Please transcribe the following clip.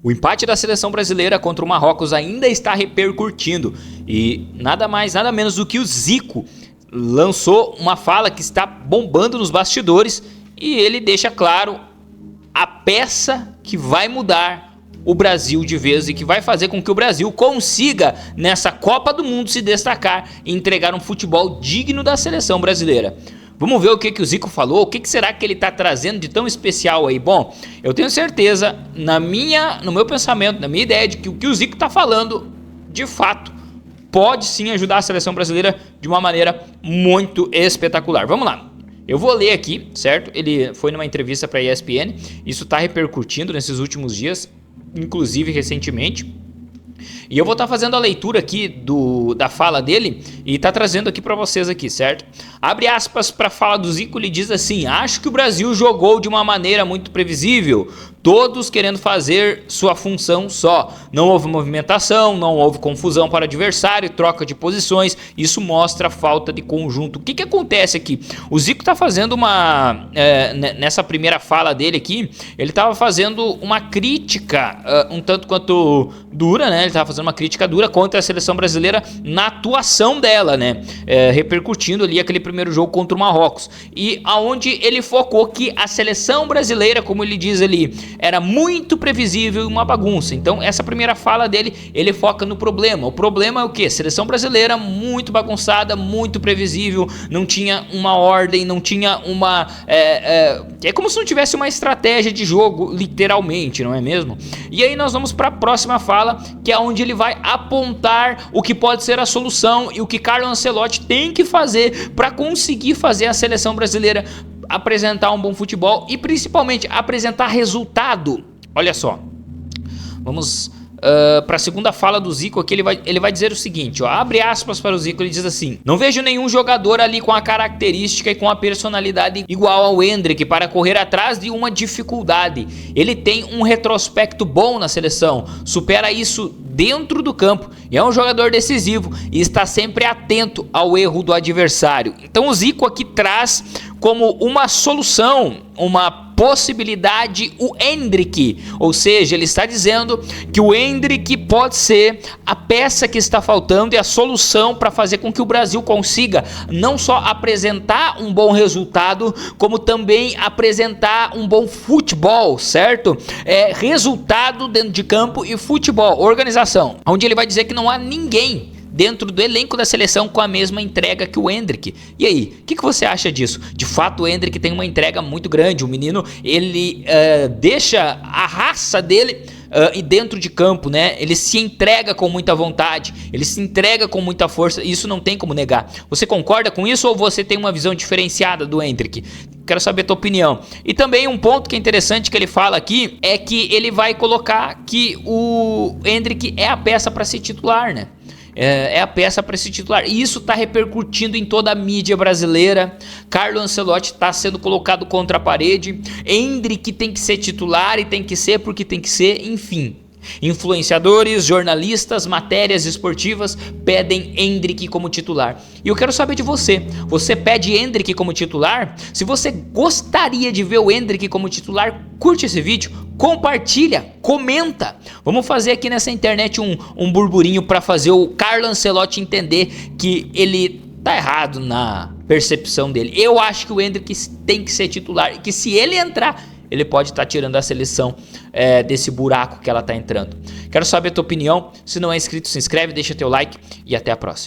O empate da seleção brasileira contra o Marrocos ainda está repercutindo e nada mais, nada menos do que o Zico lançou uma fala que está bombando nos bastidores e ele deixa claro a peça que vai mudar o Brasil de vez e que vai fazer com que o Brasil consiga nessa Copa do Mundo se destacar e entregar um futebol digno da seleção brasileira. Vamos ver o que o Zico falou, o que será que ele está trazendo de tão especial aí? Bom, eu tenho certeza, no meu pensamento, na minha ideia, de que o que o Zico está falando, de fato, pode sim ajudar a seleção brasileira de uma maneira muito espetacular. Vamos lá, eu vou ler aqui, certo? Ele foi numa entrevista para a ESPN, isso está repercutindo nesses últimos dias, inclusive recentemente. E eu vou estar fazendo a leitura aqui da fala dele e tá trazendo aqui para vocês aqui, certo? Abre aspas para a fala do Zico, ele diz assim: acho que o Brasil jogou de uma maneira muito previsível, todos querendo fazer sua função só. Não houve movimentação, não houve confusão para o adversário, troca de posições, isso mostra falta de conjunto. O que acontece aqui? O Zico tá fazendo nessa primeira fala dele aqui, ele tava fazendo uma crítica um tanto quanto dura, né? Ele tava fazendo uma crítica dura contra a seleção brasileira na atuação dela, né? Repercutindo ali aquele primeiro jogo contra o Marrocos. E aonde ele focou que a seleção brasileira, como ele diz ali, era muito previsível e uma bagunça. Então essa primeira fala dele, ele foca no problema. O problema é o quê? Seleção brasileira muito bagunçada, muito previsível, não tinha uma ordem, não tinha uma... É como se não tivesse uma estratégia de jogo, literalmente, não é mesmo? E aí nós vamos para a próxima fala, que é onde ele vai apontar o que pode ser a solução e o que Carlo Ancelotti tem que fazer para conseguir fazer a seleção brasileira apresentar um bom futebol e principalmente apresentar resultado. Olha só, vamos para a segunda fala do Zico aqui, ele vai dizer o seguinte, ó, abre aspas para o Zico, ele diz assim: não vejo nenhum jogador ali com a característica e com a personalidade igual ao Endrick para correr atrás de uma dificuldade. Ele tem um retrospecto bom na seleção, supera isso dentro do campo e é um jogador decisivo e está sempre atento ao erro do adversário. Então o Zico aqui traz como uma solução, uma possibilidade, o Endrick, ou seja, ele está dizendo que o Endrick pode ser a peça que está faltando e a solução para fazer com que o Brasil consiga não só apresentar um bom resultado, como também apresentar um bom futebol, certo? Resultado dentro de campo e futebol, organização, onde ele vai dizer que não há ninguém dentro do elenco da seleção com a mesma entrega que o Endrick. E aí, o que você acha disso? De fato, o Endrick tem uma entrega muito grande. O menino, ele deixa a raça dele e dentro de campo, né? Ele se entrega com muita vontade, ele se entrega com muita força, e isso não tem como negar. Você concorda com isso ou você tem uma visão diferenciada do Endrick? Quero saber a tua opinião. E também um ponto que é interessante que ele fala aqui é que ele vai colocar que o Endrick é a peça para ser titular, né? É a peça para esse titular. E isso está repercutindo em toda a mídia brasileira. Carlo Ancelotti está sendo colocado contra a parede. Endrick tem que ser titular e tem que ser porque tem que ser, enfim. Influenciadores, jornalistas, matérias esportivas pedem Endrick como titular. E eu quero saber de você. Você pede Endrick como titular? Se você gostaria de ver o Endrick como titular, curte esse vídeo, compartilha, comenta. Vamos fazer aqui nessa internet um burburinho para fazer o Carlo Ancelotti entender que ele tá errado na percepção dele. Eu acho que o Endrick tem que ser titular e que se ele entrar, ele pode estar tirando a seleção desse buraco que ela está entrando. Quero saber a tua opinião. Se não é inscrito, se inscreve, deixa teu like e até a próxima.